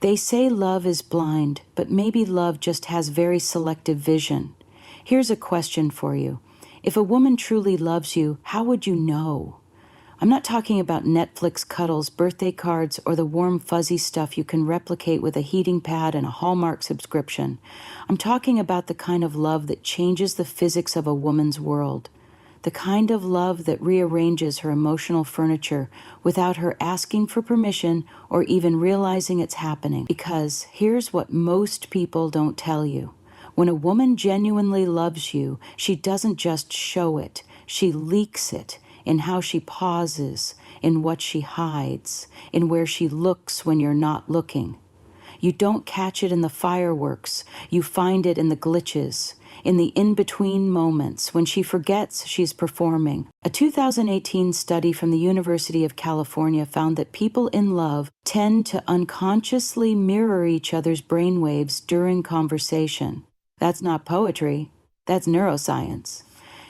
They say love is blind, but maybe love just has very selective vision. Here's a question for you. If a woman truly loves you, how would you know? I'm not talking about Netflix cuddles, birthday cards, or the warm, fuzzy stuff you can replicate with a heating pad and a Hallmark subscription. I'm talking about the kind of love that changes the physics of a woman's world. The kind of love that rearranges her emotional furniture without her asking for permission or even realizing it's happening. Because here's what most people don't tell you. When a woman genuinely loves you, she doesn't just show it, she leaks it in how she pauses, in what she hides, in where she looks when you're not looking. You don't catch it in the fireworks, you find it in the glitches, in the in-between moments when she forgets she's performing. A 2018 study from the University of California found that people in love tend to unconsciously mirror each other's brainwaves during conversation. That's not poetry, that's neuroscience.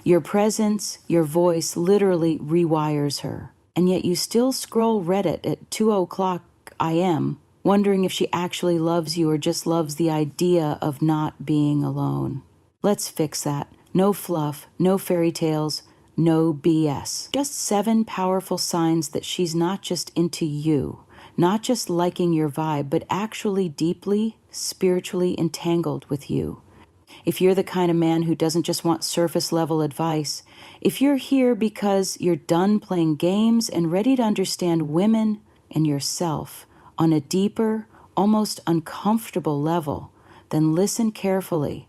Your presence, your voice literally rewires her. And yet you still scroll Reddit at 2:00 a.m., wondering if she actually loves you or just loves the idea of not being alone. Let's fix that. No fluff, no fairy tales, no BS. Just 7 powerful signs that she's not just into you, not just liking your vibe, but actually deeply, spiritually entangled with you. If you're the kind of man who doesn't just want surface level advice, if you're here because you're done playing games and ready to understand women and yourself on a deeper, almost uncomfortable level, then listen carefully.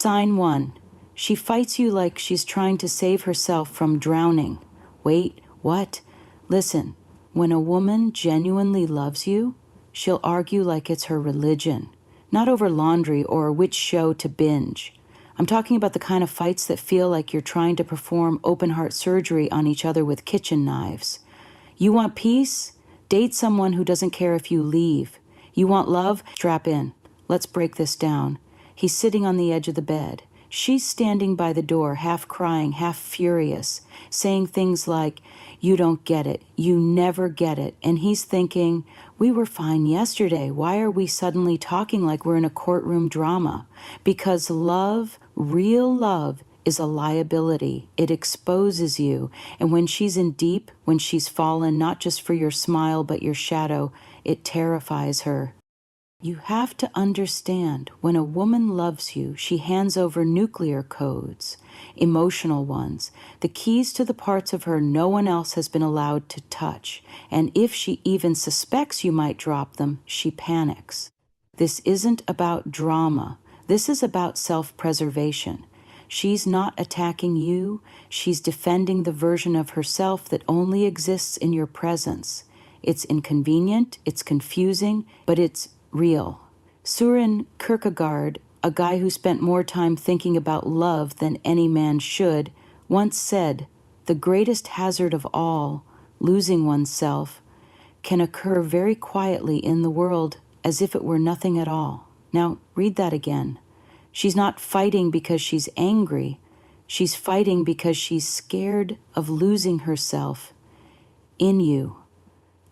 Sign 1. She fights you like she's trying to save herself from drowning. Wait, what? Listen, when a woman genuinely loves you, she'll argue like it's her religion. Not over laundry or which show to binge. I'm talking about the kind of fights that feel like you're trying to perform open heart surgery on each other with kitchen knives. You want peace? Date someone who doesn't care if you leave. You want love? Strap in. Let's break this down. He's sitting on the edge of the bed. She's standing by the door, half crying, half furious, saying things like, "You don't get it. You never get it." And he's thinking, "We were fine yesterday. Why are we suddenly talking like we're in a courtroom drama?" Because love, real love, is a liability. It exposes you. And when she's in deep, when she's fallen, not just for your smile, but your shadow, it terrifies her. You have to understand, when a woman loves you, she hands over nuclear codes, emotional ones, the keys to the parts of her no one else has been allowed to touch. And if she even suspects you might drop them, she panics. This isn't about drama. This is about self-preservation. She's not attacking you. She's defending the version of herself that only exists in your presence. It's inconvenient, it's confusing, but it's real. Søren Kierkegaard, a guy who spent more time thinking about love than any man should, once said, "The greatest hazard of all, losing oneself, can occur very quietly in the world as if it were nothing at all." Now, read that again. She's not fighting because she's angry. She's fighting because she's scared of losing herself in you.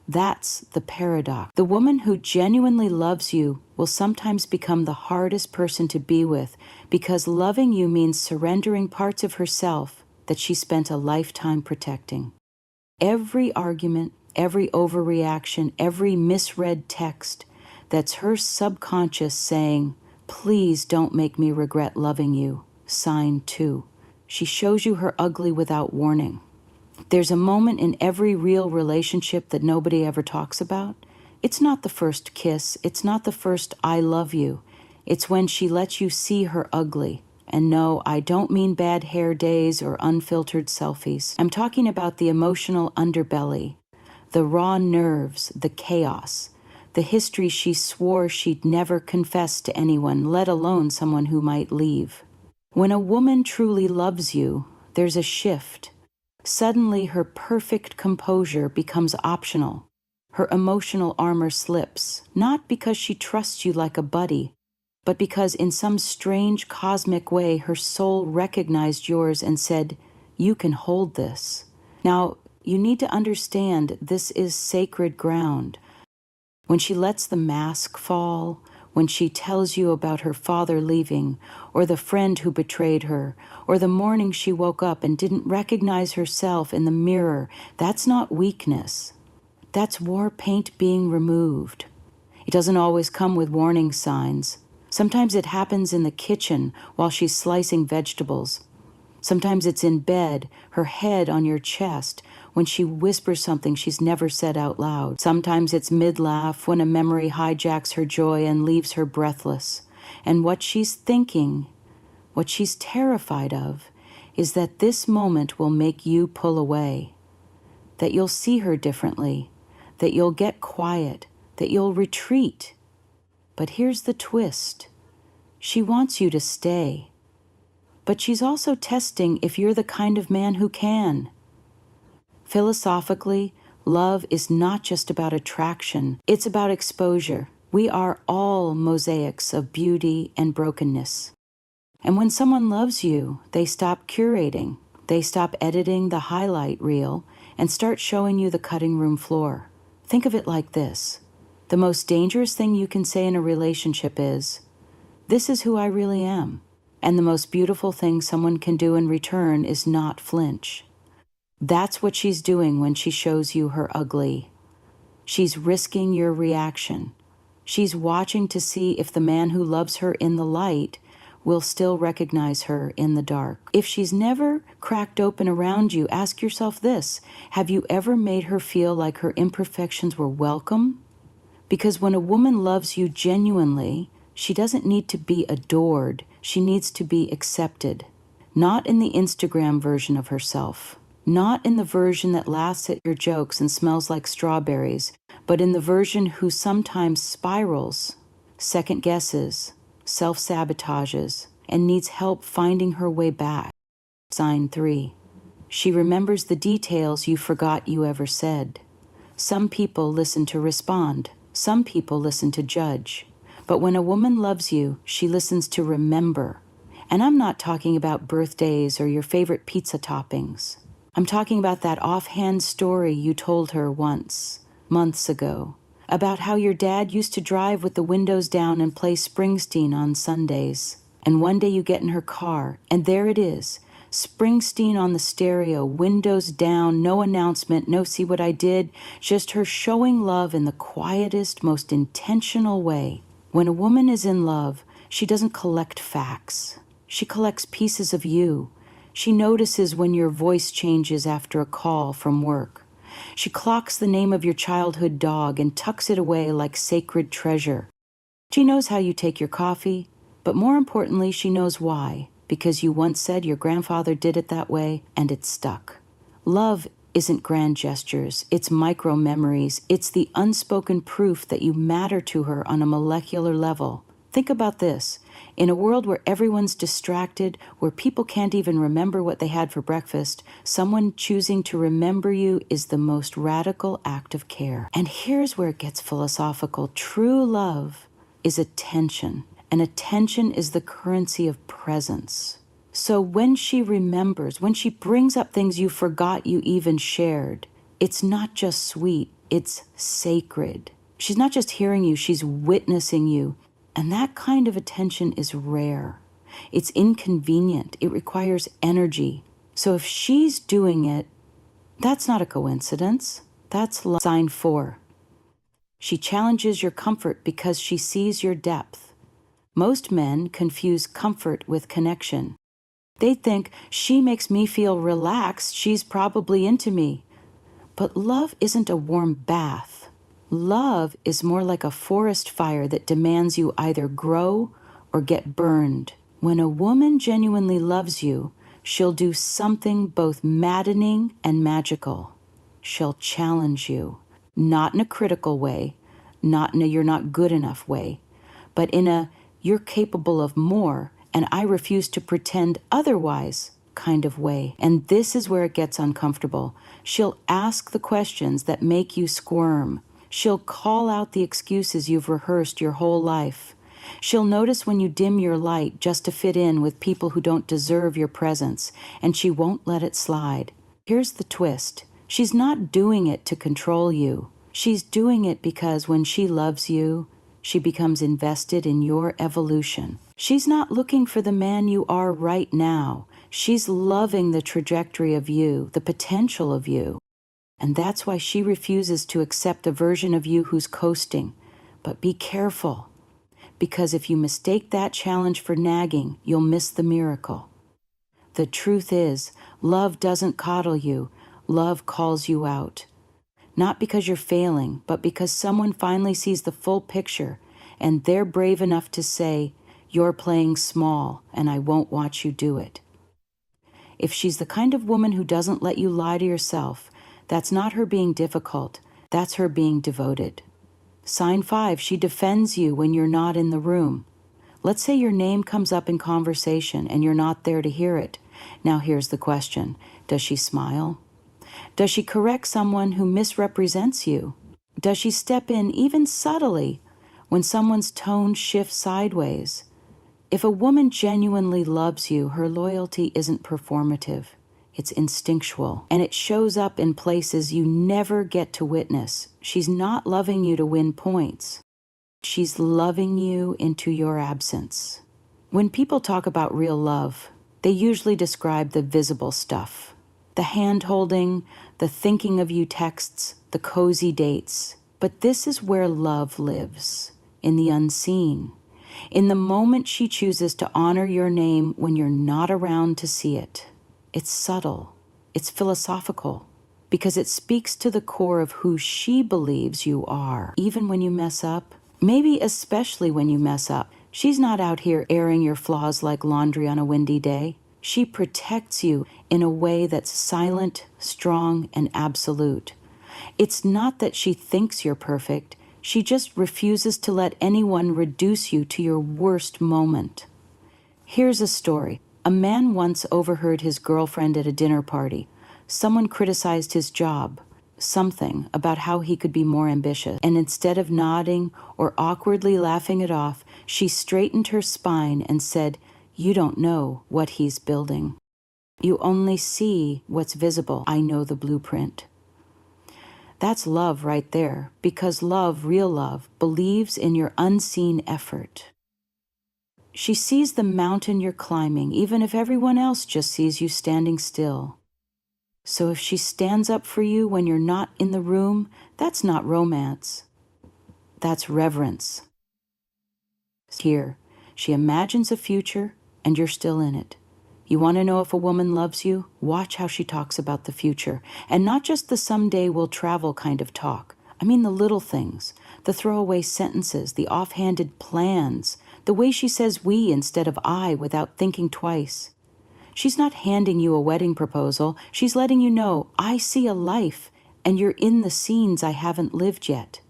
That's the paradox. The woman who genuinely loves you will sometimes become the hardest person to be with because loving you means surrendering parts of herself that she spent a lifetime protecting. Every argument, every overreaction, every misread text, that's her subconscious saying, "Please don't make me regret loving you." Sign 2. She shows you her ugly without warning. There's a moment in every real relationship that nobody ever talks about. It's not the first kiss. It's not the first "I love you." It's when she lets you see her ugly. And no, I don't mean bad hair days or unfiltered selfies. I'm talking about the emotional underbelly, the raw nerves, the chaos, the history she swore she'd never confess to anyone, let alone someone who might leave. When a woman truly loves you, there's a shift. Suddenly, her perfect composure becomes optional. Her emotional armor slips, not because she trusts you like a buddy, but because in some strange cosmic way, her soul recognized yours and said, "You can hold this." Now, you need to understand this is sacred ground. When she lets the mask fall, when she tells you about her father leaving, or the friend who betrayed her, or the morning she woke up and didn't recognize herself in the mirror, that's not weakness. That's war paint being removed. It doesn't always come with warning signs. Sometimes it happens in the kitchen while she's slicing vegetables. Sometimes it's in bed, her head on your chest, when she whispers something she's never said out loud. Sometimes it's mid-laugh when a memory hijacks her joy and leaves her breathless. And what she's thinking, what she's terrified of, is that this moment will make you pull away, that you'll see her differently, that you'll get quiet, that you'll retreat. But here's the twist. She wants you to stay. But she's also testing if you're the kind of man who can. Philosophically, love is not just about attraction, it's about exposure. We are all mosaics of beauty and brokenness. And when someone loves you, they stop curating, they stop editing the highlight reel, and start showing you the cutting room floor. Think of it like this. The most dangerous thing you can say in a relationship is, "This is who I really am." And the most beautiful thing someone can do in return is not flinch. That's what she's doing when she shows you her ugly. She's risking your reaction. She's watching to see if the man who loves her in the light will still recognize her in the dark. If she's never cracked open around you, ask yourself this: have you ever made her feel like her imperfections were welcome? Because when a woman loves you genuinely, she doesn't need to be adored. She needs to be accepted. Not in the Instagram version of herself. Not in the version that laughs at your jokes and smells like strawberries, but in the version who sometimes spirals, second guesses, self-sabotages, and needs help finding her way back. Sign 3. She remembers the details you forgot you ever said. Some people listen to respond. Some people listen to judge. But when a woman loves you, she listens to remember. And I'm not talking about birthdays or your favorite pizza toppings. I'm talking about that offhand story you told her once, months ago, about how your dad used to drive with the windows down and play Springsteen on Sundays. And one day you get in her car, and there it is, Springsteen on the stereo, windows down, no announcement, no see what I did, just her showing love in the quietest, most intentional way. When a woman is in love, she doesn't collect facts. She collects pieces of you. She notices when your voice changes after a call from work. She clocks the name of your childhood dog and tucks it away like sacred treasure. She knows how you take your coffee, but more importantly, she knows why, because you once said your grandfather did it that way and it stuck. Love isn't grand gestures, it's micro memories, it's the unspoken proof that you matter to her on a molecular level. Think about this. In a world where everyone's distracted, where people can't even remember what they had for breakfast, someone choosing to remember you is the most radical act of care. And here's where it gets philosophical. True love is attention, and attention is the currency of presence. So when she remembers, when she brings up things you forgot you even shared, it's not just sweet, it's sacred. She's not just hearing you, she's witnessing you. And that kind of attention is rare. It's inconvenient. It requires energy. So if she's doing it, that's not a coincidence. That's love. Sign 4. She challenges your comfort because she sees your depth. Most men confuse comfort with connection. They think, she makes me feel relaxed, she's probably into me. But love isn't a warm bath. Love is more like a forest fire that demands you either grow or get burned. When a woman genuinely loves you, she'll do something both maddening and magical. She'll challenge you, not in a critical way, not in a you're not good enough way, but in a you're capable of more, and I refuse to pretend otherwise kind of way. And this is where it gets uncomfortable. She'll ask the questions that make you squirm. She'll call out the excuses you've rehearsed your whole life. She'll notice when you dim your light just to fit in with people who don't deserve your presence, and she won't let it slide. Here's the twist. She's not doing it to control you. She's doing it because when she loves you, she becomes invested in your evolution. She's not looking for the man you are right now. She's loving the trajectory of you, the potential of you. And that's why she refuses to accept a version of you who's coasting. But be careful, because if you mistake that challenge for nagging, you'll miss the miracle. The truth is, love doesn't coddle you. Love calls you out. Not because you're failing, but because someone finally sees the full picture, and they're brave enough to say, "You're playing small, and I won't watch you do it." If she's the kind of woman who doesn't let you lie to yourself, that's not her being difficult, that's her being devoted. Sign 5, she defends you when you're not in the room. Let's say your name comes up in conversation and you're not there to hear it. Now here's the question. Does she smile? Does she correct someone who misrepresents you? Does she step in, even subtly, when someone's tone shifts sideways? If a woman genuinely loves you, her loyalty isn't performative. It's instinctual, and it shows up in places you never get to witness. She's not loving you to win points. She's loving you into your absence. When people talk about real love, they usually describe the visible stuff. The hand-holding, the thinking of you texts, the cozy dates. But this is where love lives, in the unseen. In the moment she chooses to honor your name when you're not around to see it. It's subtle, it's philosophical, because it speaks to the core of who she believes you are. Even when you mess up, maybe especially when you mess up, she's not out here airing your flaws like laundry on a windy day. She protects you in a way that's silent, strong, and absolute. It's not that she thinks you're perfect. She just refuses to let anyone reduce you to your worst moment. Here's a story. A man once overheard his girlfriend at a dinner party. Someone criticized his job, something about how he could be more ambitious. And instead of nodding or awkwardly laughing it off, she straightened her spine and said, "You don't know what he's building. You only see what's visible. I know the blueprint." That's love right there, because love, real love, believes in your unseen effort. She sees the mountain you're climbing, even if everyone else just sees you standing still. So if she stands up for you when you're not in the room, that's not romance. That's reverence. Here, she imagines a future, and you're still in it. You want to know if a woman loves you? Watch how she talks about the future, and not just the someday we'll travel kind of talk. I mean the little things, the throwaway sentences, the offhanded plans, the way she says we instead of I without thinking twice. She's not handing you a wedding proposal. She's letting you know, I see a life, and you're in the scenes I haven't lived yet.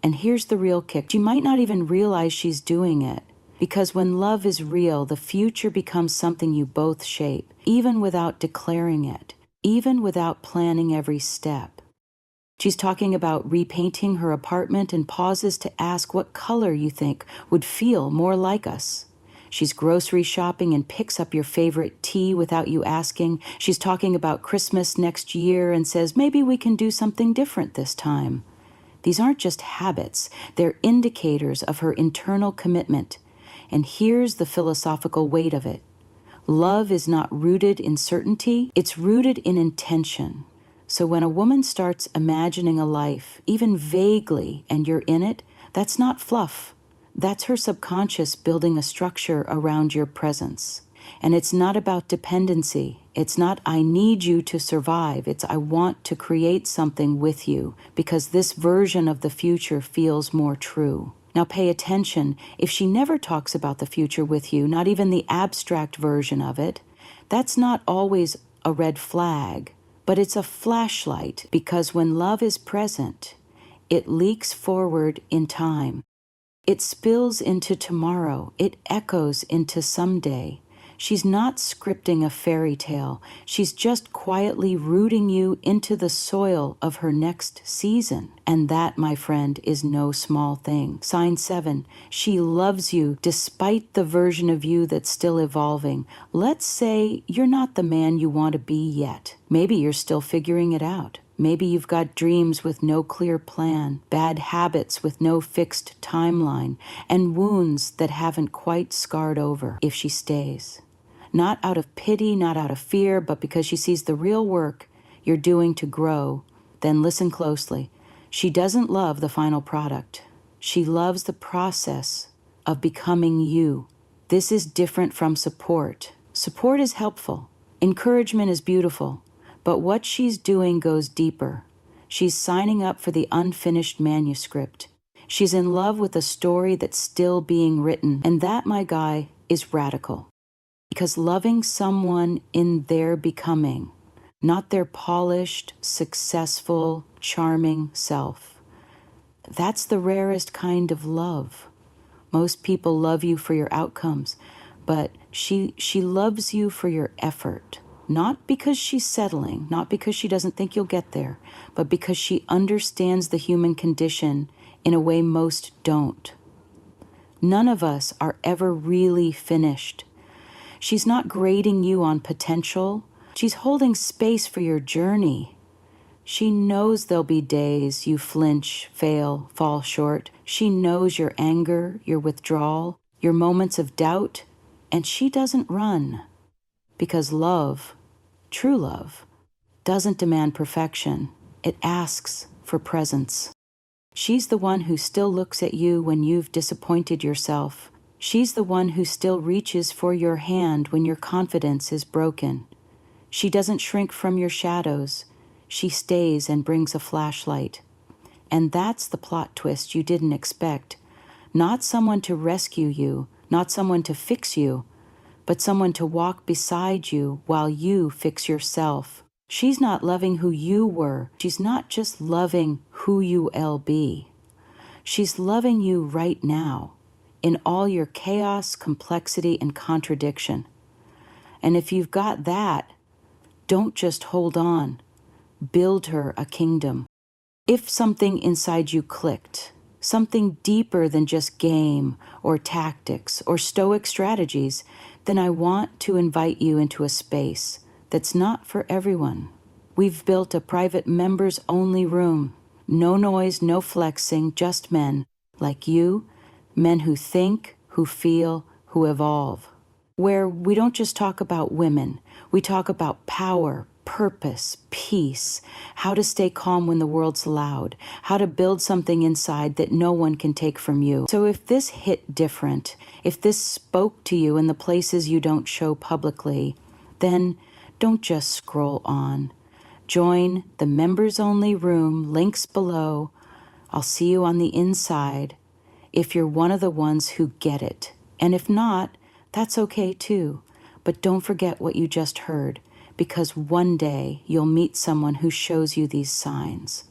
And here's the real kick. She might not even realize she's doing it, because when love is real, the future becomes something you both shape, even without declaring it, even without planning every step. She's talking about repainting her apartment and pauses to ask what color you think would feel more like us. She's grocery shopping and picks up your favorite tea without you asking. She's talking about Christmas next year and says, maybe we can do something different this time. These aren't just habits, they're indicators of her internal commitment. And here's the philosophical weight of it. Love is not rooted in certainty, it's rooted in intention. So when a woman starts imagining a life, even vaguely, and you're in it, that's not fluff. That's her subconscious building a structure around your presence. And it's not about dependency. It's not, I need you to survive. It's, I want to create something with you because this version of the future feels more true. Now pay attention. If she never talks about the future with you, not even the abstract version of it, that's not always a red flag. But it's a flashlight, because when love is present, it leaks forward in time. It spills into tomorrow. It echoes into someday. She's not scripting a fairy tale. She's just quietly rooting you into the soil of her next season. And that, my friend, is no small thing. Sign 7, she loves you despite the version of you that's still evolving. Let's say you're not the man you want to be yet. Maybe you're still figuring it out. Maybe you've got dreams with no clear plan, bad habits with no fixed timeline, and wounds that haven't quite scarred over if she stays. Not out of pity, not out of fear, but because she sees the real work you're doing to grow. Then listen closely. She doesn't love the final product. She loves the process of becoming you. This is different from support. Support is helpful. Encouragement is beautiful. But what she's doing goes deeper. She's signing up for the unfinished manuscript. She's in love with a story that's still being written. And that, my guy, is radical. Because loving someone in their becoming, not their polished, successful, charming self, that's the rarest kind of love. Most people love you for your outcomes, but she loves you for your effort. Not because she's settling, not because she doesn't think you'll get there, but because she understands the human condition in a way most don't. None of us are ever really finished. She's not grading you on potential. She's holding space for your journey. She knows there'll be days you flinch, fail, fall short. She knows your anger, your withdrawal, your moments of doubt, and she doesn't run. Because love, true love, doesn't demand perfection. It asks for presence. She's the one who still looks at you when you've disappointed yourself. She's the one who still reaches for your hand when your confidence is broken. She doesn't shrink from your shadows. She stays and brings a flashlight. And that's the plot twist you didn't expect. Not someone to rescue you, not someone to fix you, but someone to walk beside you while you fix yourself. She's not loving who you were. She's not just loving who you'll be. She's loving you right now, in all your chaos, complexity, and contradiction. And if you've got that, don't just hold on. Build her a kingdom. If something inside you clicked, something deeper than just game or tactics or Stoic strategies, then I want to invite you into a space that's not for everyone. We've built a private members-only room. No noise, no flexing, just men like you, men who think, who feel, who evolve. Where we don't just talk about women, we talk about power, purpose, peace, how to stay calm when the world's loud, how to build something inside that no one can take from you. So if this hit different, if this spoke to you in the places you don't show publicly, then don't just scroll on. Join the members-only room, links below. I'll see you on the inside if you're one of the ones who get it. And if not, that's okay too. But don't forget what you just heard, because one day you'll meet someone who shows you these signs.